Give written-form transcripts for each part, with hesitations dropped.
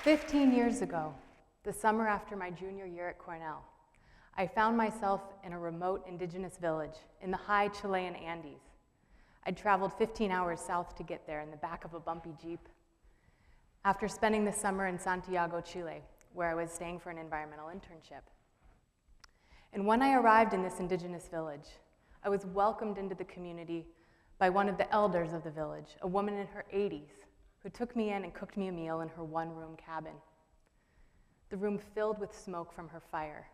15 years ago, the summer after my junior year at Cornell, I found myself in a remote indigenous village in the high Chilean Andes. I'd traveled 15 hours south to get there in the back of a bumpy Jeep. After spending the summer in Santiago, Chile, where I was staying for an environmental internship. And when I arrived in this indigenous village, I was welcomed into the community by one of the elders of the village, a woman in her 80s, who took me in and cooked me a meal in her one-room cabin. The room filled with smoke from her fire.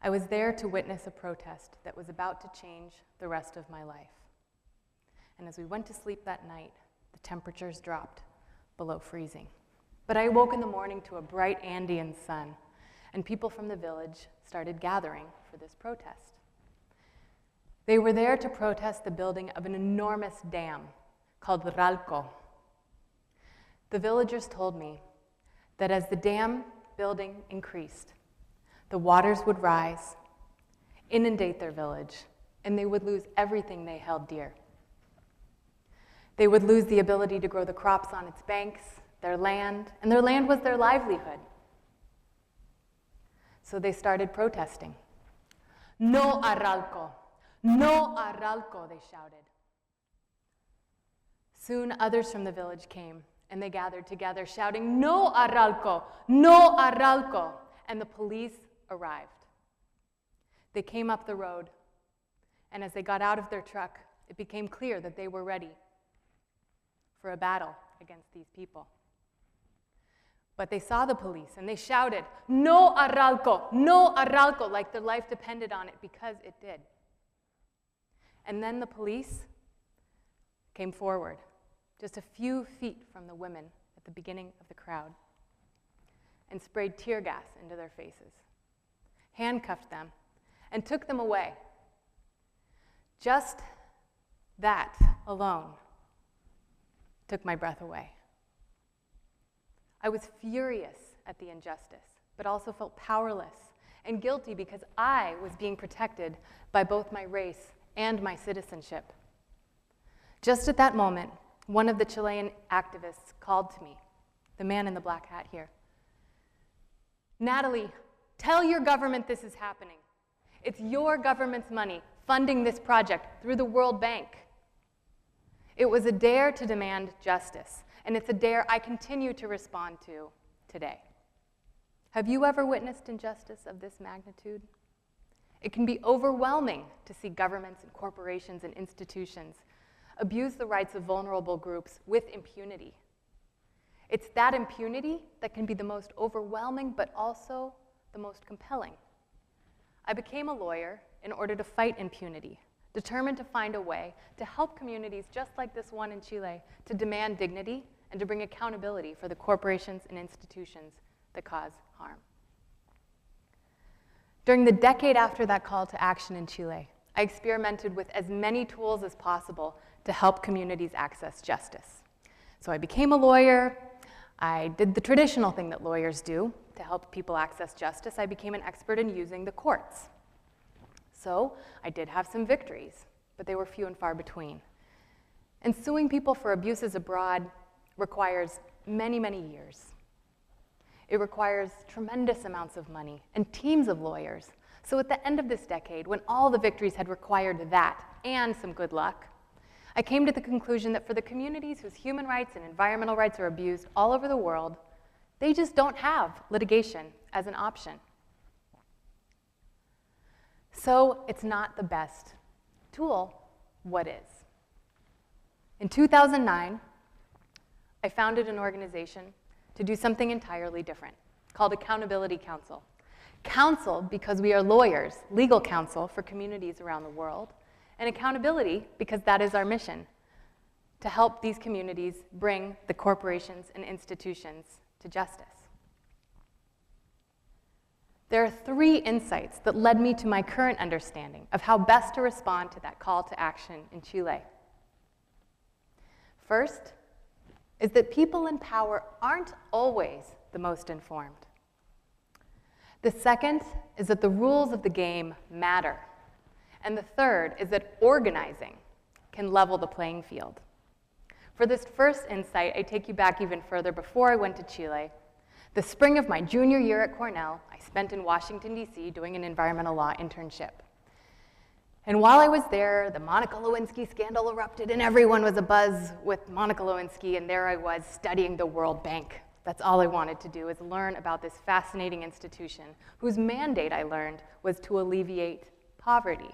I was there to witness a protest that was about to change the rest of my life. And as we went to sleep that night, the temperatures dropped below freezing. But I awoke in the morning to a bright Andean sun, and people from the village started gathering for this protest. They were there to protest the building of an enormous dam called Ralco. The villagers told me that as the dam building increased, the waters would rise, inundate their village, and they would lose everything they held dear. They would lose the ability to grow the crops on its banks, their land, and their land was their livelihood. So they started protesting. No a Ralco, no a Ralco, they shouted. Soon others from the village came, and they gathered together, shouting, no a Ralco, no a Ralco, and the police arrived. They came up the road, and as they got out of their truck, it became clear that they were ready for a battle against these people. But they saw the police, and they shouted, no a Ralco, like their life depended on it, because it did. And then the police came forward, just a few feet from the women at the beginning of the crowd, and sprayed tear gas into their faces, handcuffed them, and took them away. Just that alone took my breath away. I was furious at the injustice, but also felt powerless and guilty because I was being protected by both my race and my citizenship. Just at that moment, one of the Chilean activists called to me, the man in the black hat here. Natalie, tell your government this is happening. It's your government's money funding this project through the World Bank. It was a dare to demand justice, and it's a dare I continue to respond to today. Have you ever witnessed injustice of this magnitude? It can be overwhelming to see governments and corporations and institutions abuse the rights of vulnerable groups with impunity. It's that impunity that can be the most overwhelming, but also the most compelling. I became a lawyer in order to fight impunity, determined to find a way to help communities just like this one in Chile to demand dignity and to bring accountability for the corporations and institutions that cause harm. During the decade after that call to action in Chile, I experimented with as many tools as possible to help communities access justice. So I became a lawyer. I did the traditional thing that lawyers do to help people access justice. I became an expert in using the courts. So I did have some victories, but they were few and far between. And suing people for abuses abroad requires many, many years. It requires tremendous amounts of money and teams of lawyers. So at the end of this decade, when all the victories had required that and some good luck, I came to the conclusion that for the communities whose human rights and environmental rights are abused all over the world, they just don't have litigation as an option. So it's not the best tool. What is? In 2009, I founded an organization to do something entirely different, called Accountability Counsel. Counsel because we are lawyers, legal counsel for communities around the world, and accountability because that is our mission, to help these communities bring the corporations and institutions to justice. There are 3 insights that led me to my current understanding of how best to respond to that call to action in Chile. First is that people in power aren't always the most informed. The second is that the rules of the game matter. And the third is that organizing can level the playing field. For this first insight, I take you back even further before I went to Chile. The spring of my junior year at Cornell, I spent in Washington, D.C. doing an environmental law internship. And while I was there, the Monica Lewinsky scandal erupted and everyone was abuzz with Monica Lewinsky, and there I was studying the World Bank. That's all I wanted to do, is learn about this fascinating institution whose mandate, I learned, was to alleviate poverty.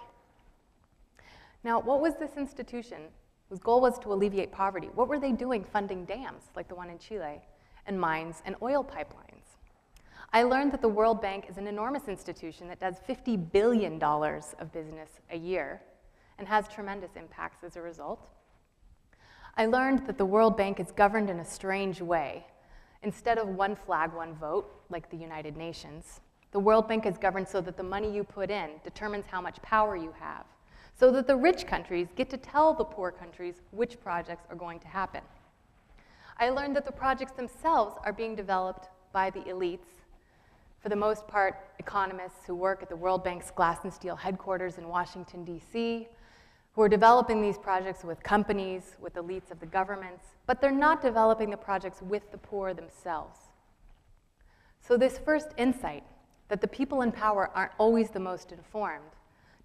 Now, what was this institution whose goal was to alleviate poverty? What were they doing funding dams like the one in Chile, and mines and oil pipelines? I learned that the World Bank is an enormous institution that does $50 billion of business a year and has tremendous impacts as a result. I learned that the World Bank is governed in a strange way. Instead of one flag, one vote, like the United Nations, the World Bank is governed so that the money you put in determines how much power you have, so that the rich countries get to tell the poor countries which projects are going to happen. I learned that the projects themselves are being developed by the elites, for the most part, economists who work at the World Bank's glass and steel headquarters in Washington, D.C., who are developing these projects with companies, with elites of the governments, but they're not developing the projects with the poor themselves. So this first insight, that the people in power aren't always the most informed,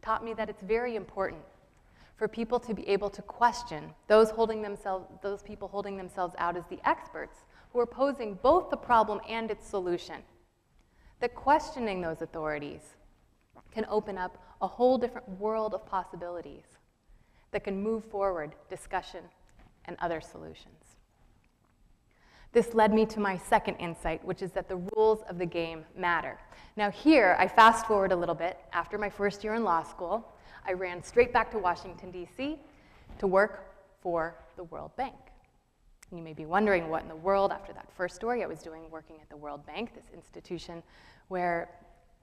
taught me that it's very important for people to be able to question those people holding themselves out as the experts who are posing both the problem and its solution. That questioning those authorities can open up a whole different world of possibilities that can move forward discussion and other solutions. This led me to my second insight, which is that the rules of the game matter. Now here, I fast forward a little bit. After my first year in law school, I ran straight back to Washington, D.C. to work for the World Bank. And you may be wondering what in the world, after that first story I was doing working at the World Bank, this institution where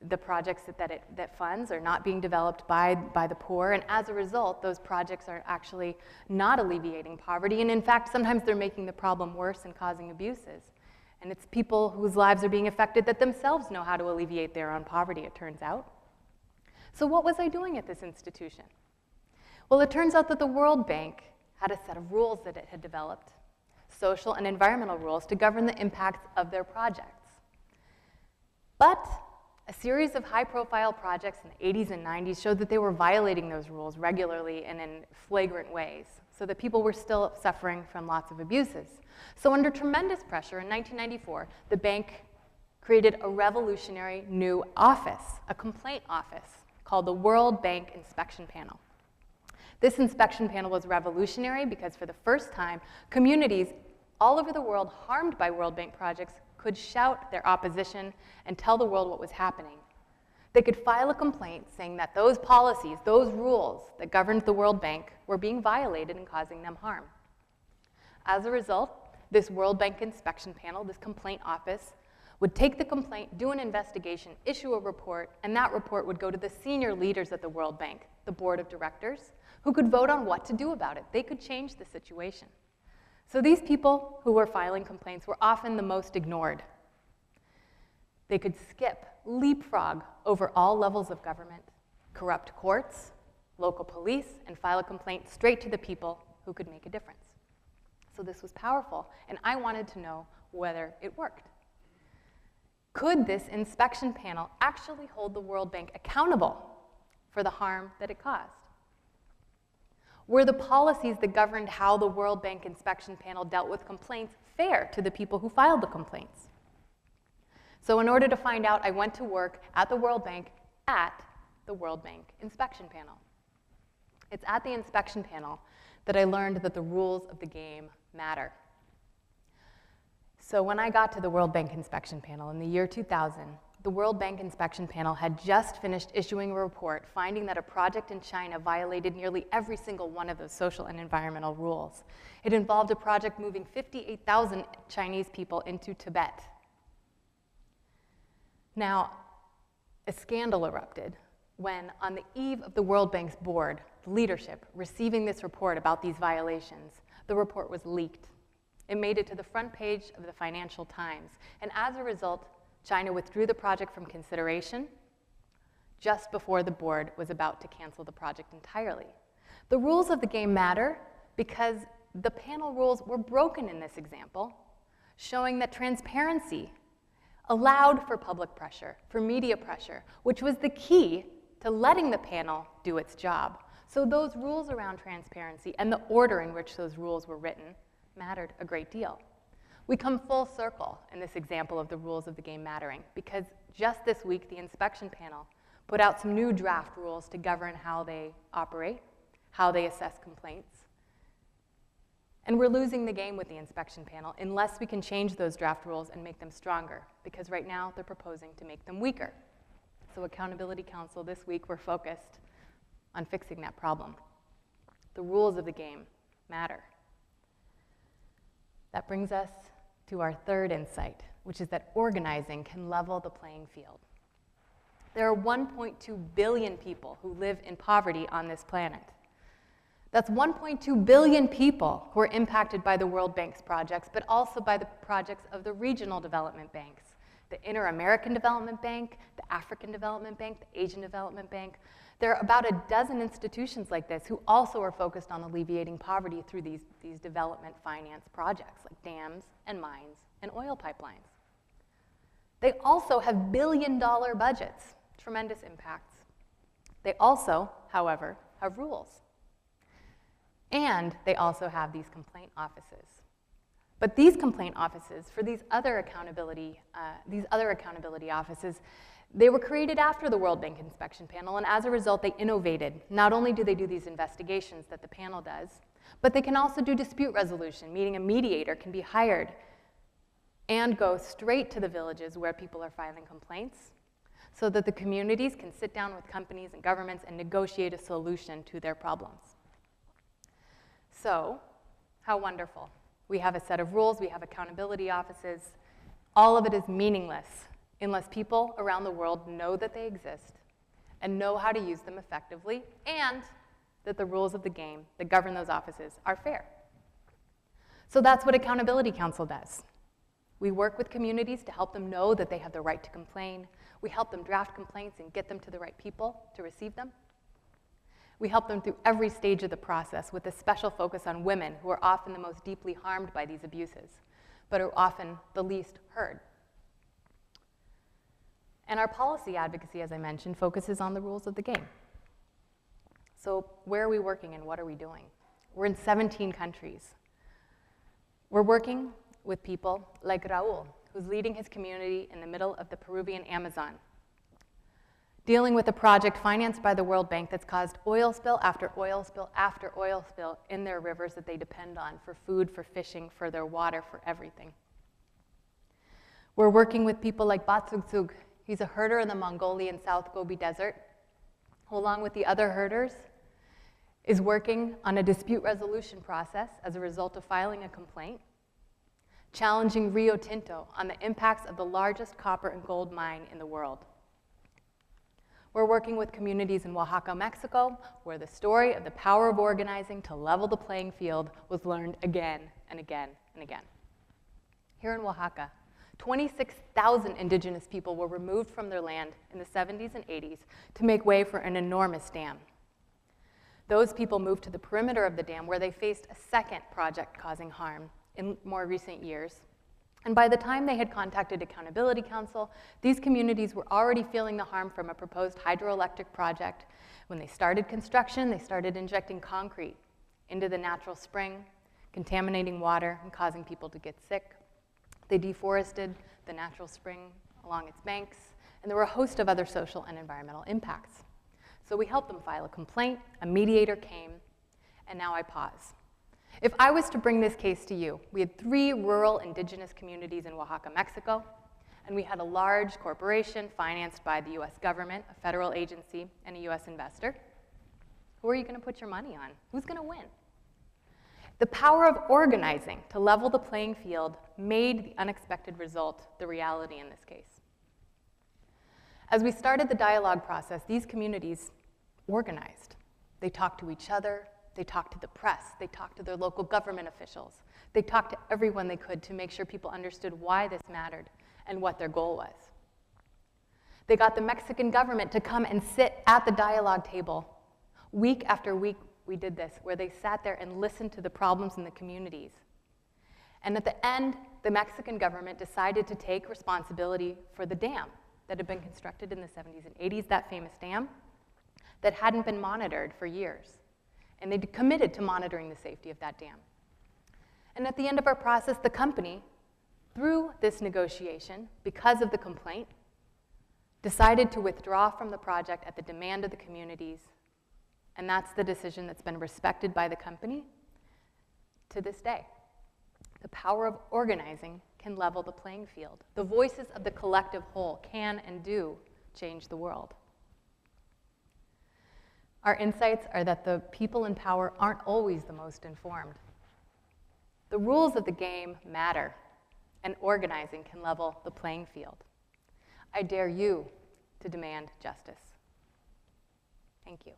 the projects that it funds are not being developed by the poor, and as a result, those projects are actually not alleviating poverty, and in fact, sometimes they're making the problem worse and causing abuses. And it's people whose lives are being affected that themselves know how to alleviate their own poverty, it turns out. So what was I doing at this institution? Well, it turns out that the World Bank had a set of rules that it had developed, social and environmental rules, to govern the impacts of their projects. But a series of high-profile projects in the 80s and 90s showed that they were violating those rules regularly and in flagrant ways, so that people were still suffering from lots of abuses. So under tremendous pressure in 1994, the bank created a revolutionary new office, a complaint office, called the World Bank Inspection Panel. This inspection panel was revolutionary because for the first time, communities all over the world harmed by World Bank projects could shout their opposition and tell the world what was happening. They could file a complaint saying that those policies, those rules that governed the World Bank were being violated and causing them harm. As a result, this World Bank Inspection Panel, this complaint office, would take the complaint, do an investigation, issue a report, and that report would go to the senior leaders at the World Bank, the board of directors, who could vote on what to do about it. They could change the situation. So these people who were filing complaints were often the most ignored. They could skip, leapfrog over all levels of government, corrupt courts, local police, and file a complaint straight to the people who could make a difference. So this was powerful, and I wanted to know whether it worked. Could this inspection panel actually hold the World Bank accountable for the harm that it caused? Were the policies that governed how the World Bank Inspection Panel dealt with complaints fair to the people who filed the complaints? So in order to find out, I went to work at the World Bank at the World Bank Inspection Panel. It's at the inspection panel that I learned that the rules of the game matter. So when I got to the World Bank Inspection Panel in the year 2000, the World Bank Inspection Panel had just finished issuing a report finding that a project in China violated nearly every single one of those social and environmental rules. It involved a project moving 58,000 Chinese people into Tibet. Now, a scandal erupted when, on the eve of the World Bank's board, the leadership receiving this report about these violations, the report was leaked. It made it to the front page of the Financial Times, and as a result, China withdrew the project from consideration just before the board was about to cancel the project entirely. The rules of the game matter because the panel rules were broken in this example, showing that transparency allowed for public pressure, for media pressure, which was the key to letting the panel do its job. So those rules around transparency and the order in which those rules were written mattered a great deal. We come full circle in this example of the rules of the game mattering, because just this week the inspection panel put out some new draft rules to govern how they operate, how they assess complaints. And we're losing the game with the inspection panel unless we can change those draft rules and make them stronger, because right now they're proposing to make them weaker. So Accountability Counsel this week, we're focused on fixing that problem. The rules of the game matter. That brings us to our third insight, which is that organizing can level the playing field. There are 1.2 billion people who live in poverty on this planet. That's 1.2 billion people who are impacted by the World Bank's projects, but also by the projects of the regional development banks, the Inter-American Development Bank, the African Development Bank, the Asian Development Bank. There are about a dozen institutions like this who also are focused on alleviating poverty through these development finance projects like dams and mines and oil pipelines. They also have billion-dollar budgets, tremendous impacts. They also, however, have rules. And they also have these complaint offices. But these complaint offices, for these other accountability offices, they were created after the World Bank Inspection Panel, and as a result, they innovated. Not only do they do these investigations that the panel does, but they can also do dispute resolution, meaning a mediator can be hired and go straight to the villages where people are filing complaints so that the communities can sit down with companies and governments and negotiate a solution to their problems. So, how wonderful. We have a set of rules, we have accountability offices. All of it is meaningless unless people around the world know that they exist and know how to use them effectively, and that the rules of the game that govern those offices are fair. So that's what Accountability Counsel does. We work with communities to help them know that they have the right to complain. We help them draft complaints and get them to the right people to receive them. We help them through every stage of the process with a special focus on women who are often the most deeply harmed by these abuses, but are often the least heard. And our policy advocacy, as I mentioned, focuses on the rules of the game. So where are we working and what are we doing? We're in 17 countries. We're working with people like Raul, who's leading his community in the middle of the Peruvian Amazon, dealing with a project financed by the World Bank that's caused oil spill after oil spill after oil spill in their rivers that they depend on for food, for fishing, for their water, for everything. We're working with people like Batsugsug. He's a herder in the Mongolian South Gobi Desert, who, along with the other herders, is working on a dispute resolution process as a result of filing a complaint, challenging Rio Tinto on the impacts of the largest copper and gold mine in the world. We're working with communities in Oaxaca, Mexico, where the story of the power of organizing to level the playing field was learned again and again and again. Here in Oaxaca, 26,000 indigenous people were removed from their land in the 70s and 80s to make way for an enormous dam. Those people moved to the perimeter of the dam, where they faced a second project causing harm in more recent years. And by the time they had contacted Accountability Counsel, these communities were already feeling the harm from a proposed hydroelectric project. When they started construction, they started injecting concrete into the natural spring, contaminating water and causing people to get sick. They deforested the natural spring along its banks, and there were a host of other social and environmental impacts. So we helped them file a complaint, a mediator came, and now I pause. If I was to bring this case to you, we had 3 rural indigenous communities in Oaxaca, Mexico, and we had a large corporation financed by the US government, a federal agency, and a US investor. Who are you going to put your money on? Who's going to win? The power of organizing to level the playing field made the unexpected result the reality in this case. As we started the dialogue process, these communities organized. They talked to each other, they talked to the press, they talked to their local government officials, they talked to everyone they could to make sure people understood why this mattered and what their goal was. They got the Mexican government to come and sit at the dialogue table week after week we did this, where they sat there and listened to the problems in the communities. And at the end, the Mexican government decided to take responsibility for the dam that had been constructed in the 70s and 80s, that famous dam that hadn't been monitored for years. And they committed to monitoring the safety of that dam. And at the end of our process, the company, through this negotiation, because of the complaint, decided to withdraw from the project at the demand of the communities. And that's the decision that's been respected by the company to this day. The power of organizing can level the playing field. The voices of the collective whole can and do change the world. Our insights are that the people in power aren't always the most informed. The rules of the game matter, and organizing can level the playing field. I dare you to demand justice. Thank you.